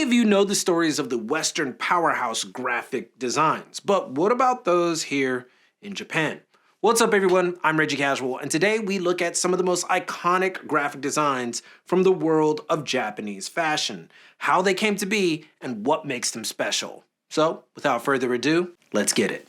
of you know the stories of the Western powerhouse graphic designs, but what about those here in Japan? What's up everyone, I'm THECASUAL, and today we look at some of the most iconic graphic designs from the world of Japanese fashion, how they came to be, and what makes them special. So, without further ado, let's get it.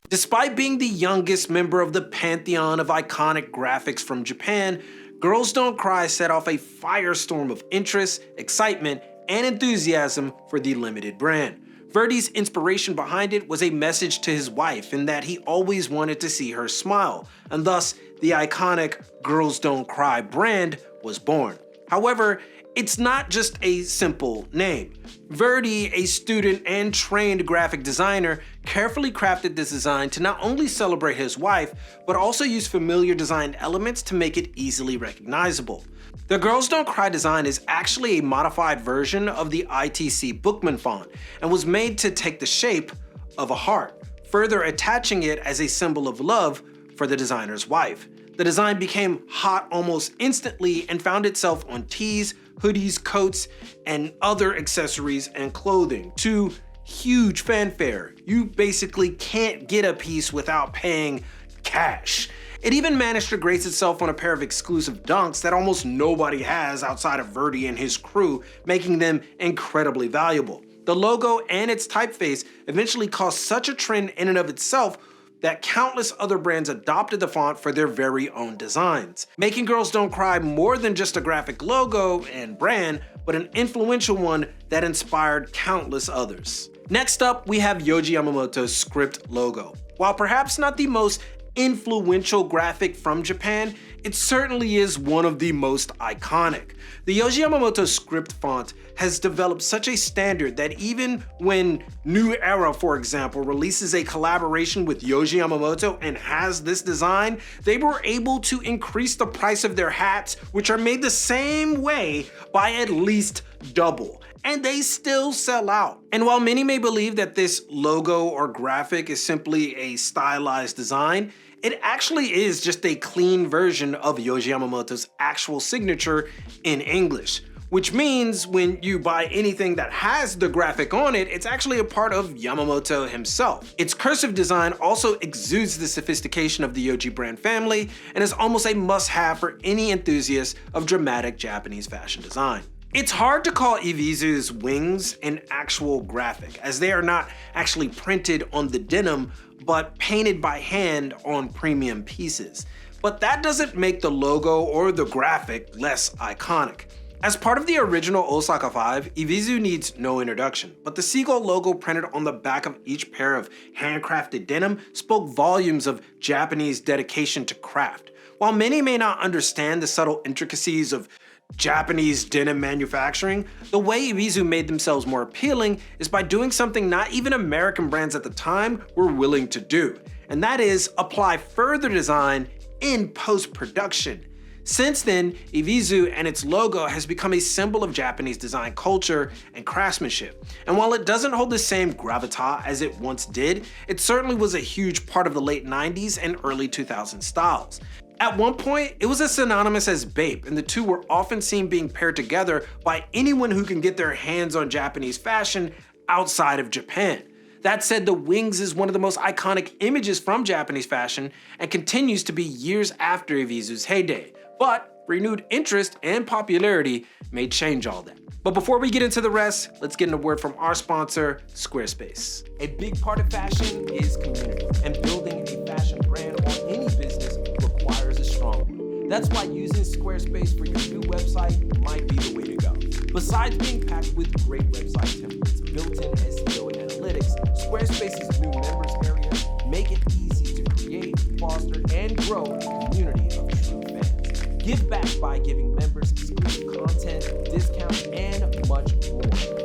Despite being the youngest member of the pantheon of iconic graphics from Japan, Girls Don't Cry set off a firestorm of interest, excitement, and enthusiasm for the limited brand. Verdy's inspiration behind it was a message to his wife in that he always wanted to see her smile, and thus the iconic Girls Don't Cry brand was born. However, it's not just a simple name. Verdy, a student and trained graphic designer, carefully crafted this design to not only celebrate his wife, but also use familiar design elements to make it easily recognizable. The Girls Don't Cry design is actually a modified version of the ITC Bookman font and was made to take the shape of a heart, further attaching it as a symbol of love for the designer's wife. The design became hot almost instantly and found itself on tees, hoodies, coats, and other accessories and clothing to huge fanfare. You basically can't get a piece without paying cash. It even managed to grace itself on a pair of exclusive dunks that almost nobody has outside of Verdy and his crew, making them incredibly valuable. The logo and its typeface eventually caused such a trend in and of itself that countless other brands adopted the font for their very own designs, making Girls Don't Cry more than just a graphic logo and brand, but an influential one that inspired countless others. Next up, we have Yohji Yamamoto's script logo. While perhaps not the most influential graphic from Japan, it certainly is one of the most iconic. The Yohji Yamamoto script font has developed such a standard that even when New Era, for example, releases a collaboration with Yohji Yamamoto and has this design, they were able to increase the price of their hats, which are made the same way, by at least double. And they still sell out. And while many may believe that this logo or graphic is simply a stylized design, it actually is just a clean version of Yohji Yamamoto's actual signature in English, which means when you buy anything that has the graphic on it, it's actually a part of Yamamoto himself. Its cursive design also exudes the sophistication of the Yohji brand family and is almost a must-have for any enthusiast of dramatic Japanese fashion design. It's hard to call Evisu's wings an actual graphic, as they are not actually printed on the denim, but painted by hand on premium pieces. But that doesn't make the logo or the graphic less iconic. As part of the original Osaka 5, Evisu needs no introduction, but the Seagull logo printed on the back of each pair of handcrafted denim spoke volumes of Japanese dedication to craft. While many may not understand the subtle intricacies of Japanese denim manufacturing, the way Evisu made themselves more appealing is by doing something not even American brands at the time were willing to do, and that is apply further design in post-production. Since then, Evisu and its logo has become a symbol of Japanese design culture and craftsmanship. And while it doesn't hold the same gravitas as it once did, it certainly was a huge part of the late 90s and early 2000s styles. At one point, it was as synonymous as Bape, and the two were often seen being paired together by anyone who can get their hands on Japanese fashion outside of Japan. That said, the wings is one of the most iconic images from Japanese fashion and continues to be years after Evisu's heyday. But renewed interest and popularity may change all that. But before we get into the rest, let's get in a word from our sponsor, Squarespace. A big part of fashion is community, and building a fashion brand or any business requires a strong one. That's why using Squarespace for your new website might be the way to go. Besides being packed with great website templates, built-in SEO and analytics, Squarespace's new members area make it easy to create, foster, and grow a community of true fans. Give back by giving members exclusive content, discounts, and much more,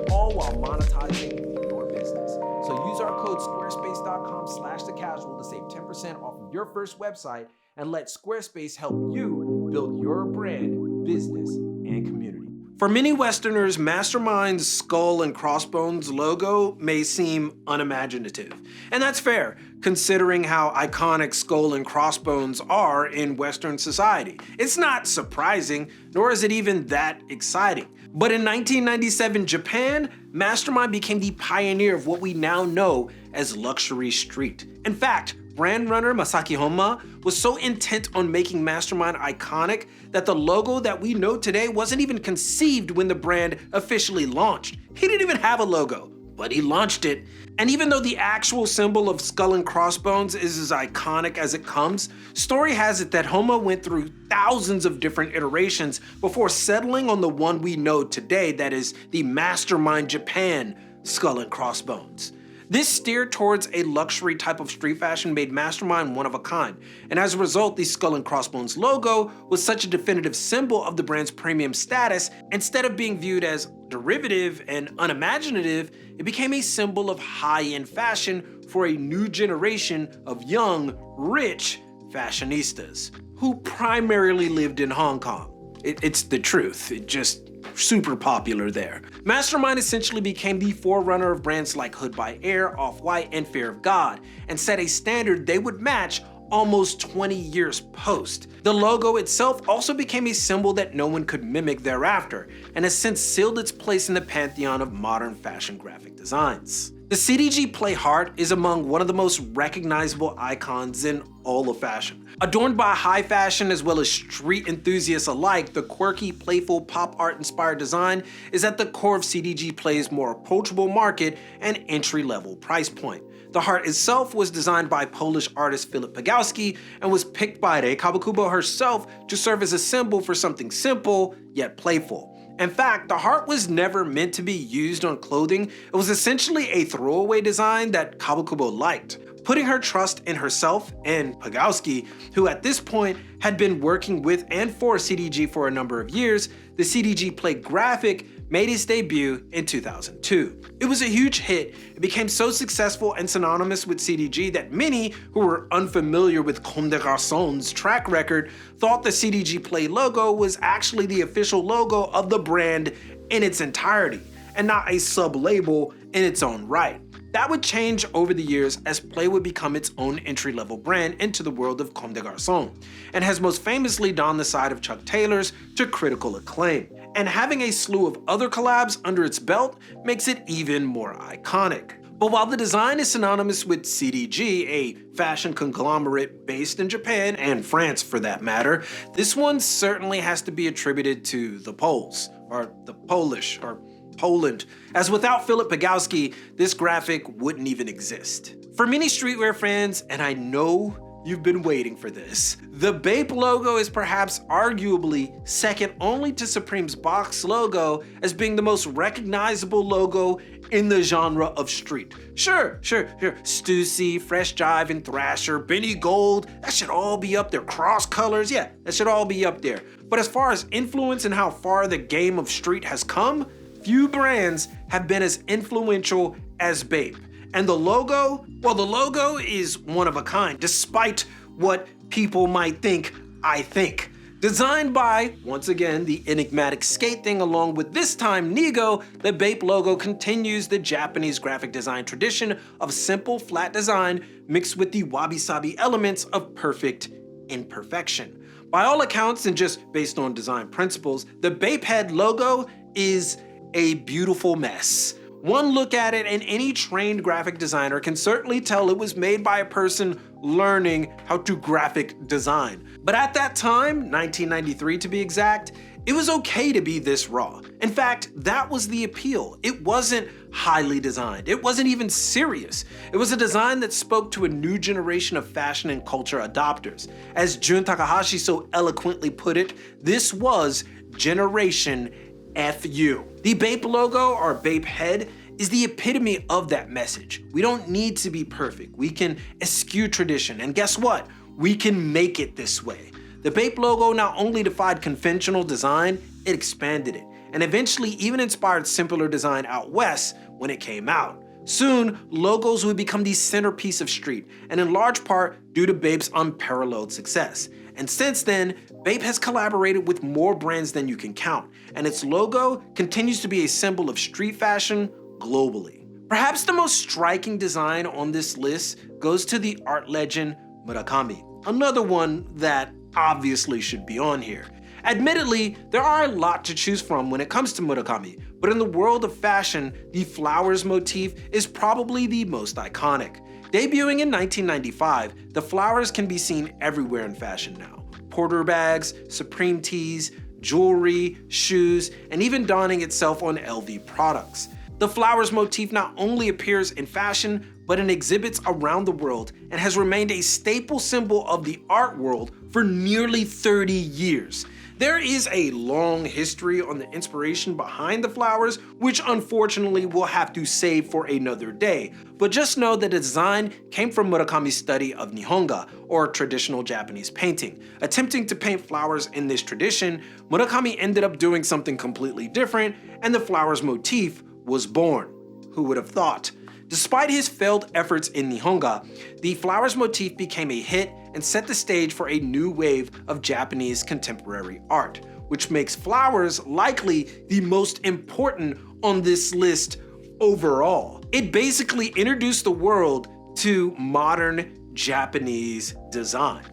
all while monetizing your business. So use our code squarespace.com/thecasual to save 10% off of your first website and let Squarespace help you build your brand, business, and community. For many Westerners, Mastermind's skull and crossbones logo may seem unimaginative. And that's fair, considering how iconic skull and crossbones are in Western society. It's not surprising, nor is it even that exciting. But in 1997 Japan, Mastermind became the pioneer of what we now know as luxury street. In fact, brand runner Masaki Honma was so intent on making Mastermind iconic that the logo that we know today wasn't even conceived when the brand officially launched. He didn't even have a logo, but he launched it. And even though the actual symbol of skull and crossbones is as iconic as it comes, story has it that Honma went through thousands of different iterations before settling on the one we know today, that is the Mastermind Japan skull and crossbones. This steer towards a luxury type of street fashion made Mastermind one of a kind, and as a result, the skull and crossbones logo was such a definitive symbol of the brand's premium status. Instead of being viewed as derivative and unimaginative, it became a symbol of high-end fashion for a new generation of young, rich fashionistas who primarily lived in Hong Kong. It's the truth. It just super popular there. Mastermind essentially became the forerunner of brands like Hood by Air, Off-White, and Fear of God, and set a standard they would match almost 20 years post. The logo itself also became a symbol that no one could mimic thereafter, and has since sealed its place in the pantheon of modern fashion graphic designs. The CDG Play Hard is among one of the most recognizable icons in all of fashion. Adorned by high fashion as well as street enthusiasts alike, the quirky, playful, pop art inspired design is at the core of CDG Play's more approachable market and entry-level price point. The heart itself was designed by Polish artist Filip Pagowski and was picked by Rei Kawakubo herself to serve as a symbol for something simple yet playful. In fact, the heart was never meant to be used on clothing. It was essentially a throwaway design that Kawakubo liked. Putting her trust in herself and Pagowski, who at this point had been working with and for CDG for a number of years, the CDG Play graphic made its debut in 2002. It was a huge hit. It became so successful and synonymous with CDG that many who were unfamiliar with Comme des Garçons' track record thought the CDG Play logo was actually the official logo of the brand in its entirety, and not a sub-label in its own right. That would change over the years as Play would become its own entry-level brand into the world of Comme des Garçons, and has most famously donned the side of Chuck Taylor's to critical acclaim. And having a slew of other collabs under its belt makes it even more iconic. But while the design is synonymous with CDG, a fashion conglomerate based in Japan and France for that matter, this one certainly has to be attributed to the Poles, or the Polish, or Poland, as without Filip Pagowski, this graphic wouldn't even exist. For many streetwear fans, and I know you've been waiting for this, the BAPE logo is perhaps arguably second only to Supreme's box logo as being the most recognizable logo in the genre of street. Sure, Stussy, Fresh Jive and Thrasher, Benny Gold, that should all be up there. Cross Colors, yeah, that should all be up there. But as far as influence and how far the game of street has come, few brands have been as influential as BAPE. And the logo, well, the logo is one of a kind, despite what people might think I think. Designed by, once again, the enigmatic Skate Thing along with this time Nigo, the BAPE logo continues the Japanese graphic design tradition of simple, flat design mixed with the wabi-sabi elements of perfect imperfection. By all accounts, and just based on design principles, the BAPE head logo is a beautiful mess. One look at it and any trained graphic designer can certainly tell it was made by a person learning how to graphic design. But at that time, 1993 to be exact, it was okay to be this raw. In fact, that was the appeal. It wasn't highly designed. It wasn't even serious. It was a design that spoke to a new generation of fashion and culture adopters. As Jun Takahashi so eloquently put it, this was Generation FU. The BAPE logo, or BAPE head, is the epitome of that message. We don't need to be perfect. We can eschew tradition, and guess what? We can make it this way. The BAPE logo not only defied conventional design, it expanded it, and eventually even inspired simpler design out west when it came out. Soon, logos would become the centerpiece of street, and in large part due to BAPE's unparalleled success. And since then, Bape has collaborated with more brands than you can count, and its logo continues to be a symbol of street fashion globally. Perhaps the most striking design on this list goes to the art legend Murakami, another one that obviously should be on here. Admittedly, there are a lot to choose from when it comes to Murakami, but in the world of fashion, the flowers motif is probably the most iconic. Debuting in 1995, the flowers can be seen everywhere in fashion now. Porter bags, Supreme tees, jewelry, shoes, and even donning itself on LV products. The flowers motif not only appears in fashion, but in exhibits around the world and has remained a staple symbol of the art world for nearly 30 years. There is a long history on the inspiration behind the flowers, which unfortunately we'll have to save for another day. But just know that the design came from Murakami's study of Nihonga, or traditional Japanese painting. Attempting to paint flowers in this tradition, Murakami ended up doing something completely different, and the flowers motif was born. Who would have thought? Despite his failed efforts in Nihonga, the flowers motif became a hit and set the stage for a new wave of Japanese contemporary art, which makes flowers likely the most important on this list overall. It basically introduced the world to modern Japanese design.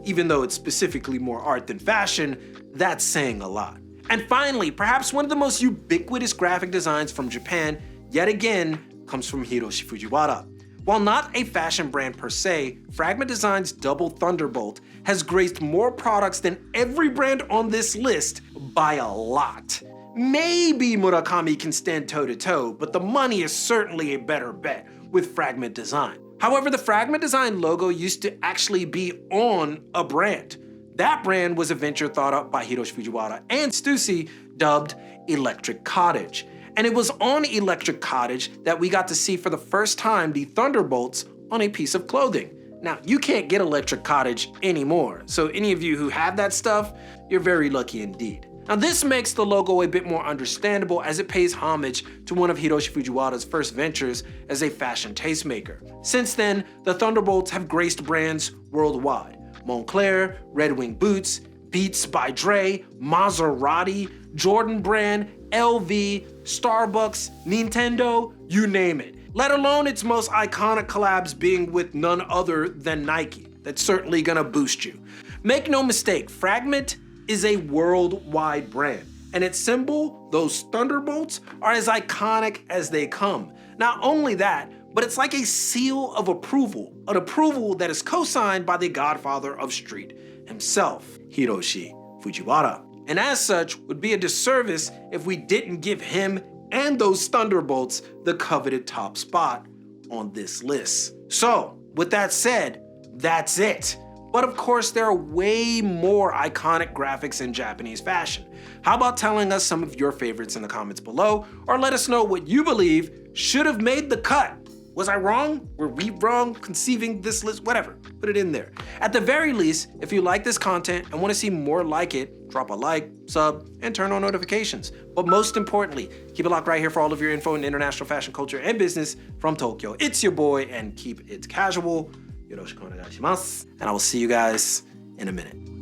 Even though it's specifically more art than fashion, that's saying a lot. And finally, perhaps one of the most ubiquitous graphic designs from Japan, yet again, comes from Hiroshi Fujiwara. While not a fashion brand per se, Fragment Design's Double Thunderbolt has graced more products than every brand on this list by a lot. Maybe Murakami can stand toe-to-toe, but the money is certainly a better bet with Fragment Design. However, the Fragment Design logo used to actually be on a brand. That brand was a venture thought up by Hiroshi Fujiwara and Stussy, dubbed Electric Cottage. And it was on Electric Cottage that we got to see for the first time the Thunderbolts on a piece of clothing. Now, you can't get Electric Cottage anymore, so any of you who have that stuff, you're very lucky indeed. Now, this makes the logo a bit more understandable as it pays homage to one of Hiroshi Fujiwara's first ventures as a fashion tastemaker. Since then, the Thunderbolts have graced brands worldwide. Moncler, Red Wing Boots, Beats by Dre, Maserati, Jordan Brand, LV, Starbucks, Nintendo, you name it. Let alone its most iconic collabs being with none other than Nike. That's certainly gonna boost you. Make no mistake, Fragment is a worldwide brand, and its symbol, those Thunderbolts, are as iconic as they come. Not only that, but it's like a seal of approval, an approval that is co-signed by the godfather of street himself, Hiroshi Fujiwara. And as such, would be a disservice if we didn't give him and those Thunderbolts the coveted top spot on this list. So, with that said, that's it. But of course, there are way more iconic graphics in Japanese fashion. How about telling us some of your favorites in the comments below, or let us know what you believe should have made the cut. Was I wrong? Were we wrong conceiving this list? Whatever, put it in there. At the very least, if you like this content and want to see more like it, drop a like, sub, and turn on notifications. But most importantly, keep it locked right here for all of your info in international fashion, culture, and business from Tokyo. It's your boy, and keep it casual. Yoroshiku onegai shimasu. And I will see you guys in a minute.